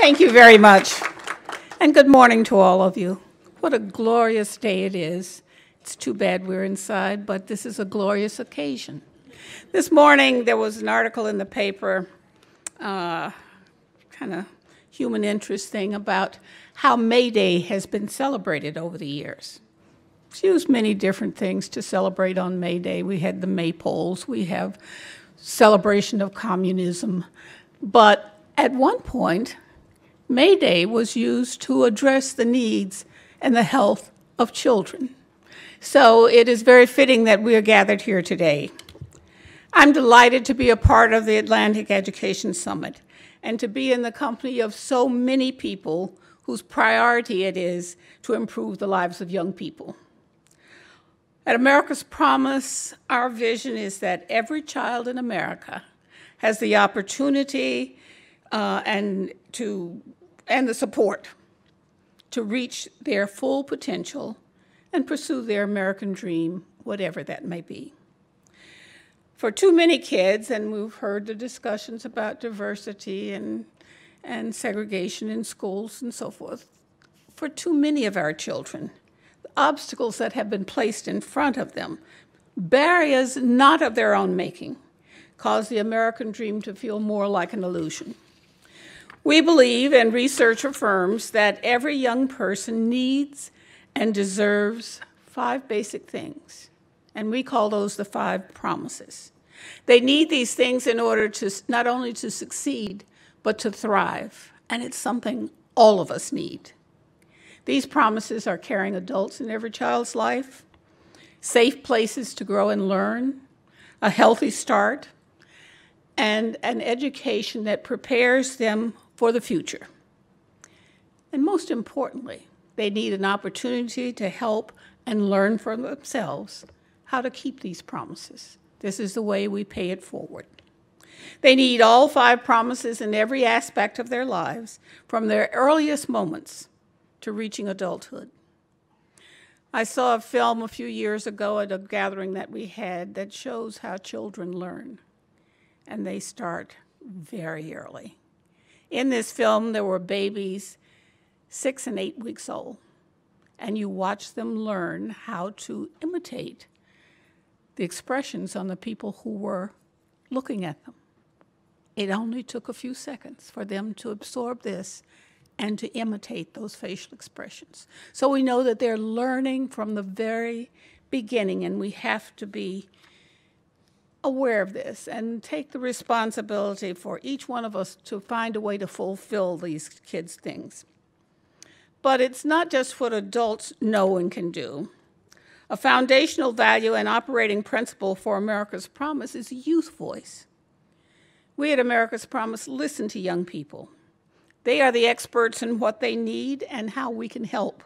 Thank you very much. And good morning to all of you. What a glorious day it is. It's too bad we're inside, but this is a glorious occasion. This morning there was an article in the paper, kind of human interest thing, about how May Day has been celebrated over the years. It's used many different things to celebrate on May Day. We had the maypoles, we have celebration of communism, but at one point, May Day was used to address the needs and the health of children. So it is very fitting that we are gathered here today. I'm delighted to be a part of the Atlantic Education Summit and to be in the company of so many people whose priority it is to improve the lives of young people. At America's Promise, our vision is that every child in America has the opportunity and the support to reach their full potential and pursue their American dream, whatever that may be. For too many kids, and we've heard the discussions about diversity and segregation in schools and so forth, for too many of our children, the obstacles that have been placed in front of them, barriers not of their own making, cause the American dream to feel more like an illusion. We believe, and research affirms, that every young person needs and deserves 5 basic things, and we call those the 5 promises. They need these things in order to not only to succeed, but to thrive, and it's something all of us need. These promises are caring adults in every child's life, safe places to grow and learn, a healthy start, and an education that prepares them for the future. And most importantly, they need an opportunity to help and learn for themselves how to keep these promises. This is the way we pay it forward. They need all 5 promises in every aspect of their lives, from their earliest moments to reaching adulthood. I saw a film a few years ago at a gathering that we had that shows how children learn, and they start very early. In this film, there were babies 6 and 8 weeks old, and you watch them learn how to imitate the expressions on the people who were looking at them. It only took a few seconds for them to absorb this and to imitate those facial expressions. So we know that they're learning from the very beginning, and we have to be aware of this and take the responsibility for each one of us to find a way to fulfill these kids' things. But it's not just what adults know and can do. A foundational value and operating principle for America's Promise is youth voice. We at America's Promise listen to young people. They are the experts in what they need and how we can help.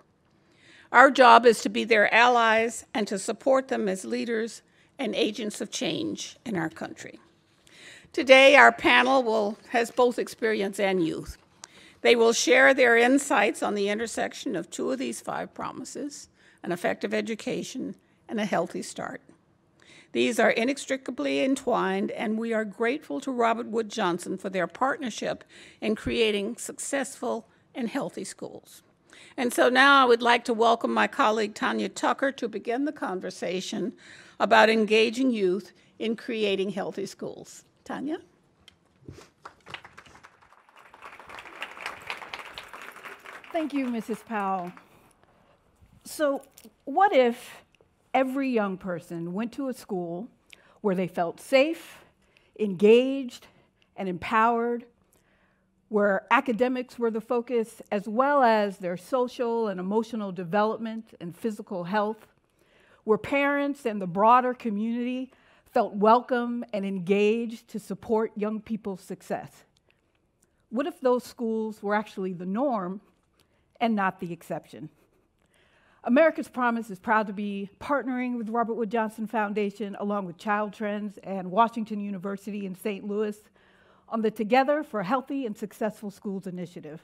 Our job is to be their allies and to support them as leaders and agents of change in our country. Today, our panel has both experience and youth. They will share their insights on the intersection of 2 of these 5 promises, an effective education and a healthy start. These are inextricably entwined, and we are grateful to Robert Wood Johnson for their partnership in creating successful and healthy schools. And so now I would like to welcome my colleague Tanya Tucker to begin the conversation about engaging youth in creating healthy schools. Tanya? Thank you, Mrs. Powell. So what if every young person went to a school where they felt safe, engaged, and empowered, where academics were the focus, as well as their social and emotional development and physical health, where parents and the broader community felt welcome and engaged to support young people's success? What if those schools were actually the norm and not the exception? America's Promise is proud to be partnering with Robert Wood Johnson Foundation, along with Child Trends and Washington University in St. Louis, on the Together for Healthy and Successful Schools initiative,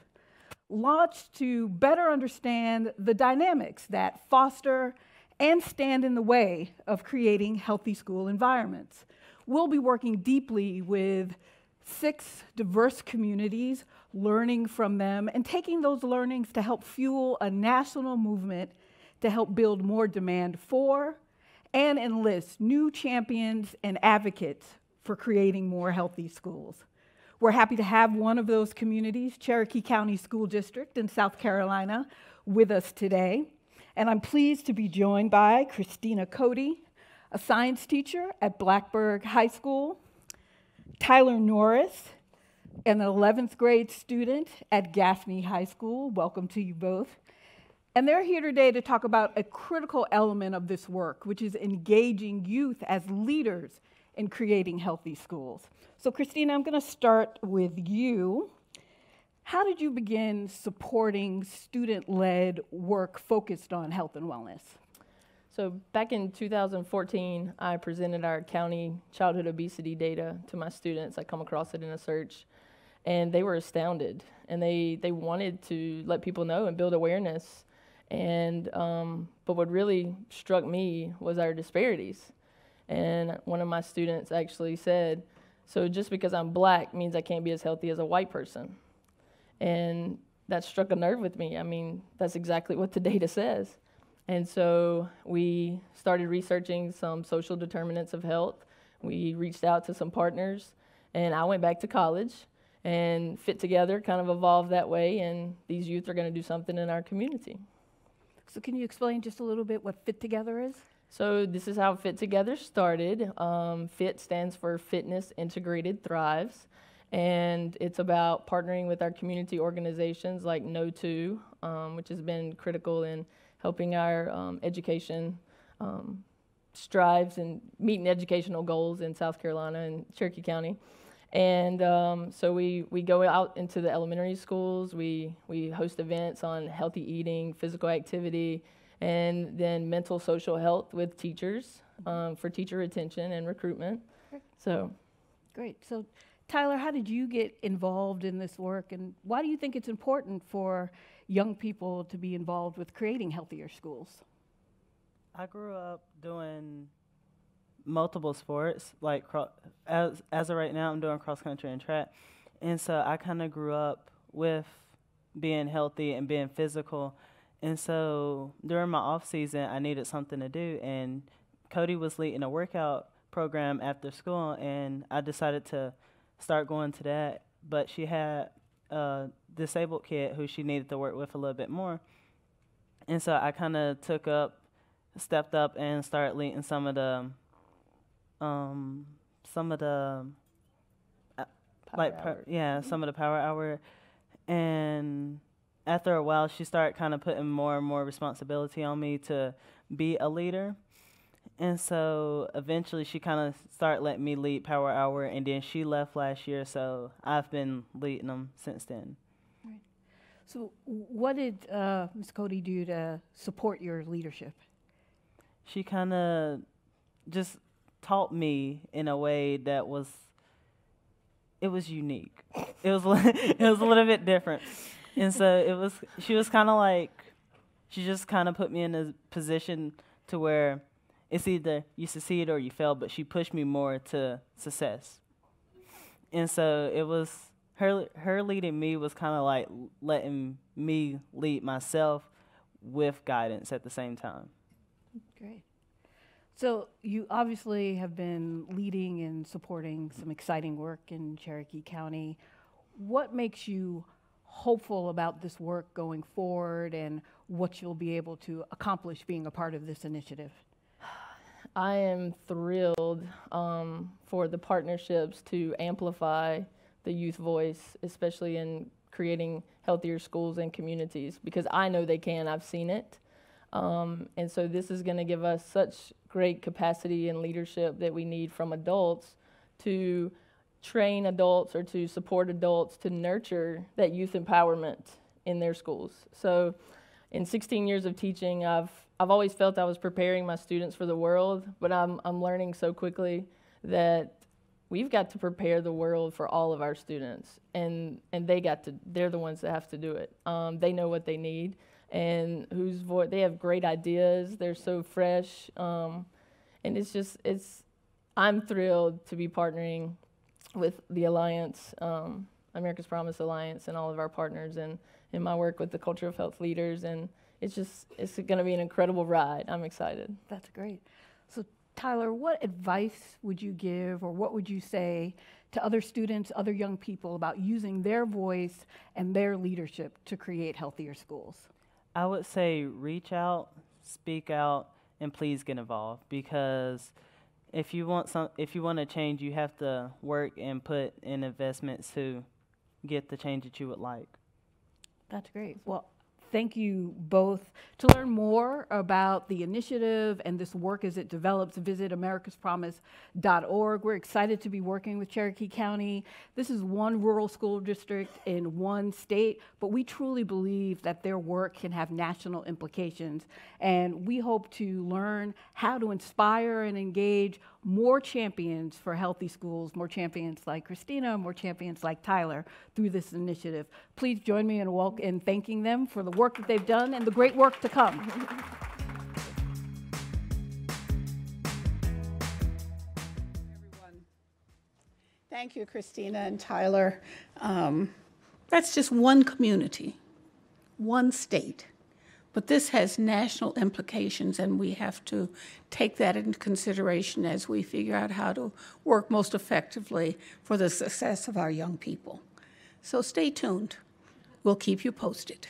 launched to better understand the dynamics that foster and stand in the way of creating healthy school environments. We'll be working deeply with 6 diverse communities, learning from them, and taking those learnings to help fuel a national movement to help build more demand for and enlist new champions and advocates for creating more healthy schools. We're happy to have one of those communities, Cherokee County School District in South Carolina, with us today. And I'm pleased to be joined by Christina Cody, a science teacher at Blacksburg High School, Tyler Norris, an 11th grade student at Gaffney High School. Welcome to you both. And they're here today to talk about a critical element of this work, which is engaging youth as leaders in creating healthy schools. So Christina, I'm going to start with you. How did you begin supporting student-led work focused on health and wellness? So back in 2014, I presented our county childhood obesity data to my students. I come across it in a search, and they were astounded. And they wanted to let people know and build awareness. And but what really struck me was our disparities. And one of my students actually said, so just because I'm black means I can't be as healthy as a white person. And that struck a nerve with me. I mean, that's exactly what the data says. And so we started researching some social determinants of health. We reached out to some partners, and I went back to college, and Fit Together kind of evolved that way, and these youth are going to do something in our community. So can you explain just a little bit what Fit Together is? So this is how Fit Together started. FIT stands for Fitness Integrated Thrives, and it's about partnering with our community organizations like No2, which has been critical in helping our education strives and meeting educational goals in South Carolina and Cherokee County. And so we go out into the elementary schools, we host events on healthy eating, physical activity, and then mental social health with teachers for teacher retention and recruitment. So, great. So Tyler, how did you get involved in this work, and why do you think it's important for young people to be involved with creating healthier schools? I grew up doing multiple sports, like as of right now I'm doing cross country and track, and so I kind of grew up with being healthy and being physical, and so during my off season I needed something to do, and Cody was leading a workout program after school, and I decided to start going to that, but she had a disabled kid who she needed to work with a little bit more, and so I kind of stepped up and started leading some of the some of the power hour, and after a while she started kind of putting more and more responsibility on me to be a leader. And so eventually she kind of started letting me lead Power Hour, and then she left last year, so I've been leading them since then. Right. So what did Ms. Cody do to support your leadership? She kind of just taught me in a way that was unique. It was a little bit different. And so she was kind of like, she just kind of put me in a position to where it's either you succeed or you fail, but she pushed me more to success. And so it was her leading me was kind of like letting me lead myself with guidance at the same time. Great. So you obviously have been leading and supporting some exciting work in Cherokee County. What makes you hopeful about this work going forward and what you'll be able to accomplish being a part of this initiative? I am thrilled for the partnerships to amplify the youth voice, especially in creating healthier schools and communities, because I know they can. I've seen it. And so this is going to give us such great capacity and leadership that we need from adults to train adults or to support adults to nurture that youth empowerment in their schools. So in 16 years of teaching, I've always felt I was preparing my students for the world, but I'm learning so quickly that we've got to prepare the world for all of our students, and they're the ones that have to do it. They know what they need, and they have great ideas. They're so fresh, and I'm thrilled to be partnering with the Alliance, America's Promise Alliance, and all of our partners, and in my work with the Culture of Health leaders. And it's going to be an incredible ride. I'm excited. That's great. So Tyler, what advice would you give, or what would you say to other students, other young people, about using their voice and their leadership to create healthier schools? I would say reach out, speak out, and please get involved, because if you want to change, you have to work and put in investments to get the change that you would like. That's great. Well, thank you both. To learn more about the initiative and this work as it develops, visit americaspromise.org. We're excited to be working with Cherokee County. This is one rural school district in one state, but we truly believe that their work can have national implications. And we hope to learn how to inspire and engage more champions for healthy schools, more champions like Christina, more champions like Tyler through this initiative. Please join me in thanking them for the work that they've done and the great work to come. Everyone. Thank you, Christina and Tyler. That's just one community, one state. But this has national implications, and we have to take that into consideration as we figure out how to work most effectively for the success of our young people. So stay tuned. We'll keep you posted.